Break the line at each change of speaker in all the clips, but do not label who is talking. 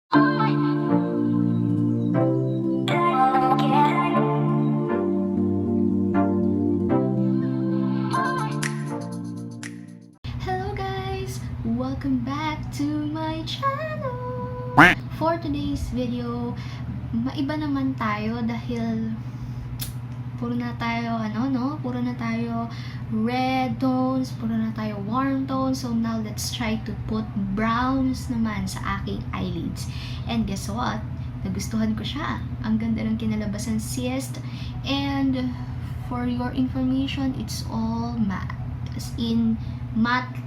Hello guys! Welcome back to my channel! For today's video, maiba naman tayo dahil puro na tayo puro na tayo red tones, puro na tayo warm tones. So now let's try to put browns naman sa aking eyelids. And guess what? Nagustuhan ko siya. Ang ganda ng kinalabasan, sis. And for your information, it's all matte. As in, matte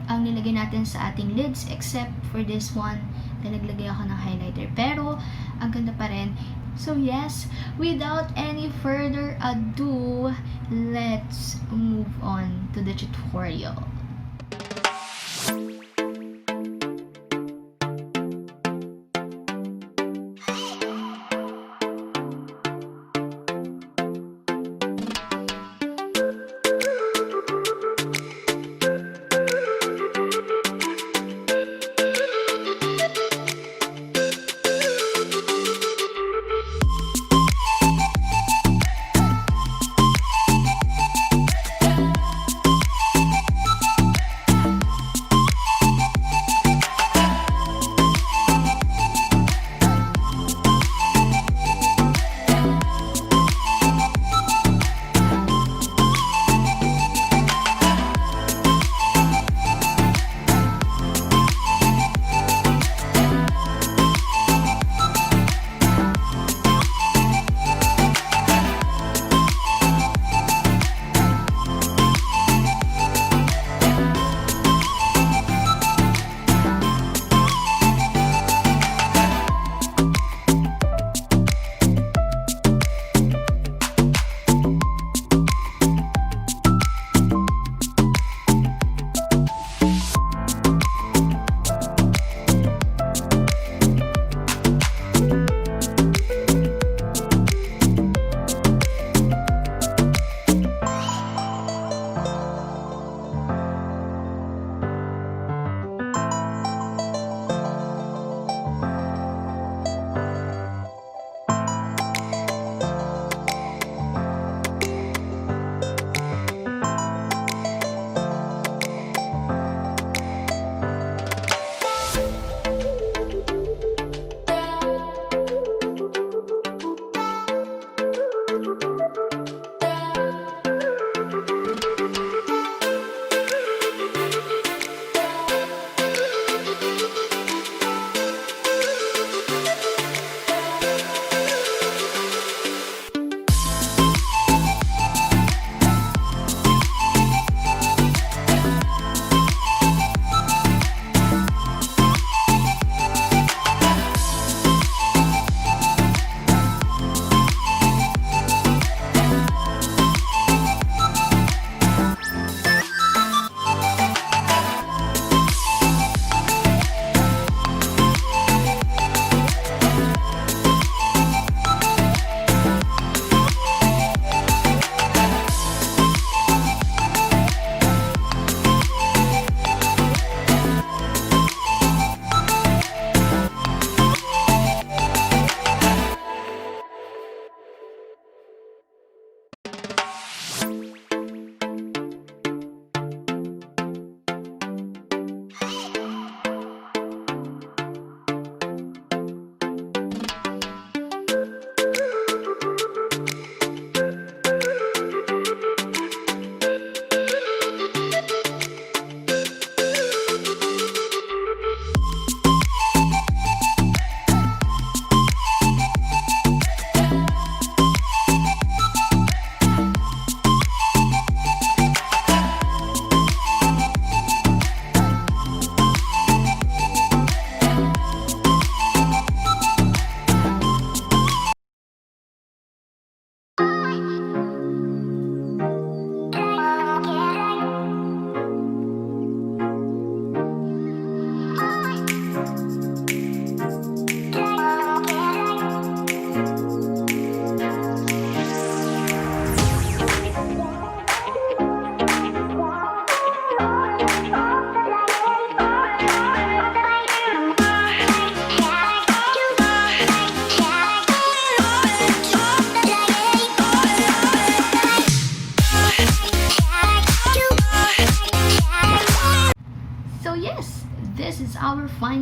ang nilagay natin sa ating lids, except for this one, naglagay ako ng highlighter. Pero, ang ganda pa rin. So yes, without any further ado, let's move on to the tutorial.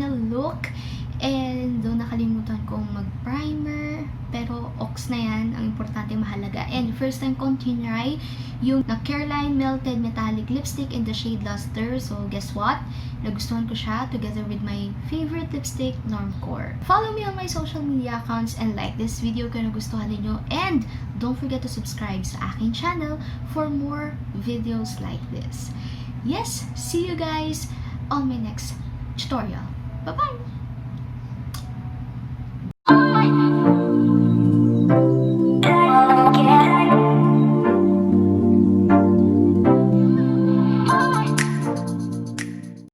final look. And doon nakalimutan kong mag-primer. Pero ox na yan. Ang importante mahalaga. And first time kong tinry yung Careline Melted Metallic Lipstick in the shade Luster. So guess what? Nagustuhan ko siya together with my favorite lipstick, Normcore. Follow me on my social media accounts and like this video kung nagustuhan ninyo. And don't forget to subscribe sa aking channel for more videos like this. Yes, see you guys on my next tutorial. Bye-bye!